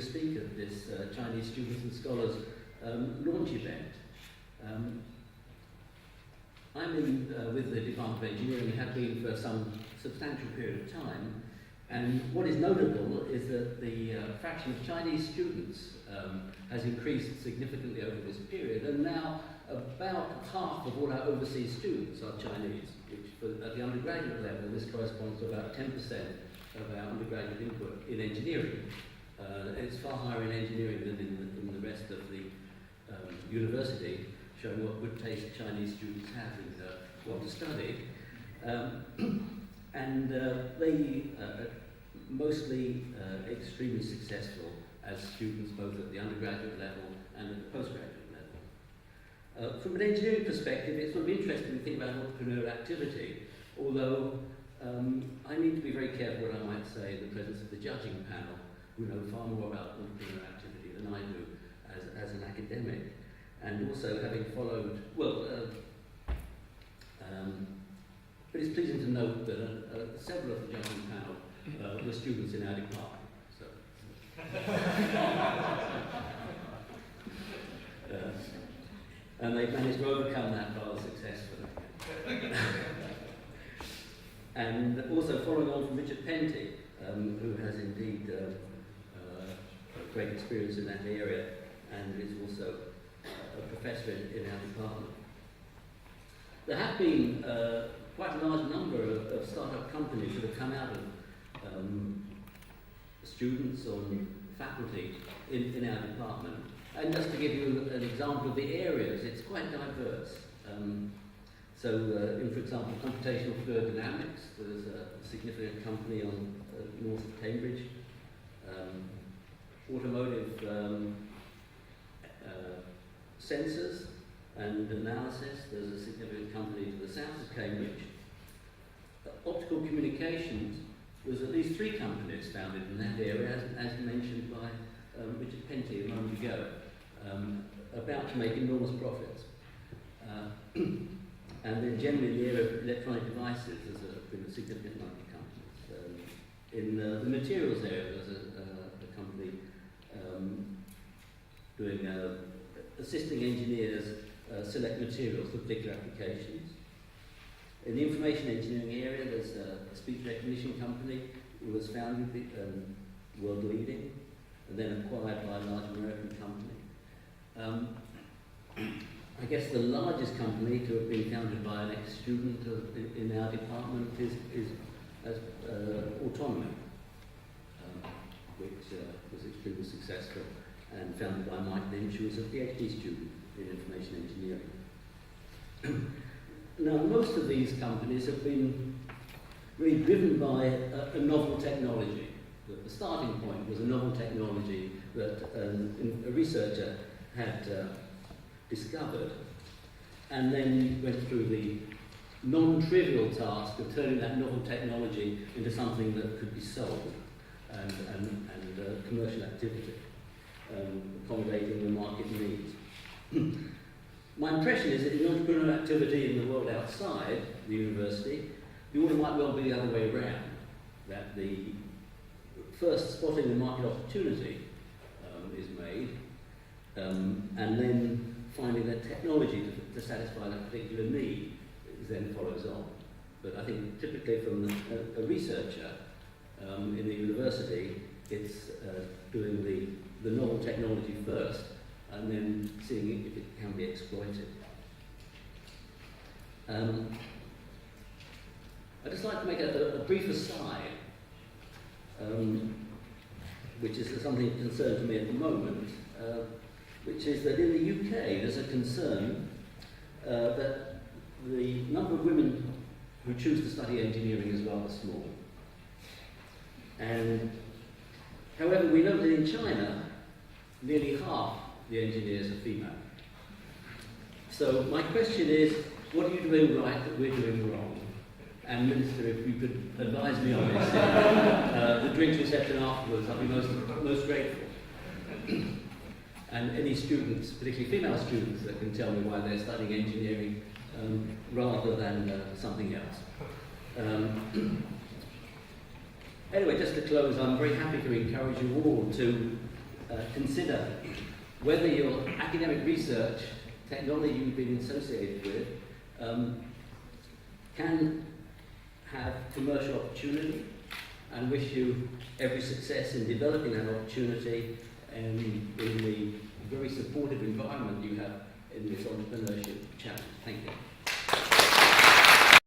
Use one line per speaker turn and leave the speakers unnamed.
to speak at this Chinese Students and Scholars launch event. I'm in with the Department of Engineering, have been for some substantial period of time, and what is notable is that the fraction of Chinese students has increased significantly over this period, and now about half of all our overseas students are Chinese, which at the undergraduate level, this corresponds to about 10% of our undergraduate input in engineering. It's far higher in engineering than in the rest of the university, showing what good taste Chinese students have in what to study. And they are mostly extremely successful as students both at the undergraduate level and at the postgraduate level. From an engineering perspective, it's sort of interesting to think about entrepreneurial activity, although I need to be very careful what I might say in the presence of the judging panel, who know far more about entrepreneurial activity than I do as an academic. And also having followed, but it's pleasing to note that several of the judging panel were students in our department. So. And they've managed to overcome that rather successfully. And also following on from Richard Penty, who has indeed a great experience in that area and is also a professor in our department. There have been quite a large number of startup companies that have come out of students or faculty in our department. And just to give you an example of the areas, it's quite diverse. For example, computational fluid dynamics, there's a significant company on north of Cambridge. Automotive sensors and analysis, there's a significant company to the south of Cambridge. Optical communications, there's at least 3 companies founded in that area, as mentioned by Richard Penty a moment ago, about to make enormous profits. And then generally in the area of electronic devices, there's been a significant number of companies. In the materials area, there's a company doing assisting engineers select materials for particular applications. In the information engineering area, there's a speech recognition company who was founded, world leading, and then acquired by a large American company. I guess the largest company to have been founded by an ex-student in our department is Autonomy, which was extremely successful and founded by Mike Lynch, who was a PhD student in information engineering. Now, most of these companies have been really driven by a novel technology. The starting point was a novel technology that a researcher had discovered, and then went through the non-trivial task of turning that novel technology into something that could be sold and commercial activity, accommodating the market needs. My impression is that in entrepreneurial activity in the world outside the university, the order might well be the other way around, that the first spotting the market opportunity is made, and then finding that technology to satisfy that particular need then follows on. But I think typically from a researcher in the university, it's doing the novel technology first and then seeing if it can be exploited. I'd just like to make a brief aside, which is something that concerns me at the moment, which is that in the UK there's a concern that the number of women who choose to study engineering is rather small. And however, we know that in China, nearly half the engineers are female. So my question is, what are you doing right that we're doing wrong? And Minister, if you could advise me on this, the drinks reception afterwards, I'd be most grateful. And any students, particularly female students, that can tell me why they're studying engineering rather than something else. Anyway, just to close, I'm very happy to encourage you all to consider whether your academic research, technology you've been associated with, can have commercial opportunity, and wish you every success in developing that opportunity in the very supportive environment you have in this entrepreneurship challenge. Thank you.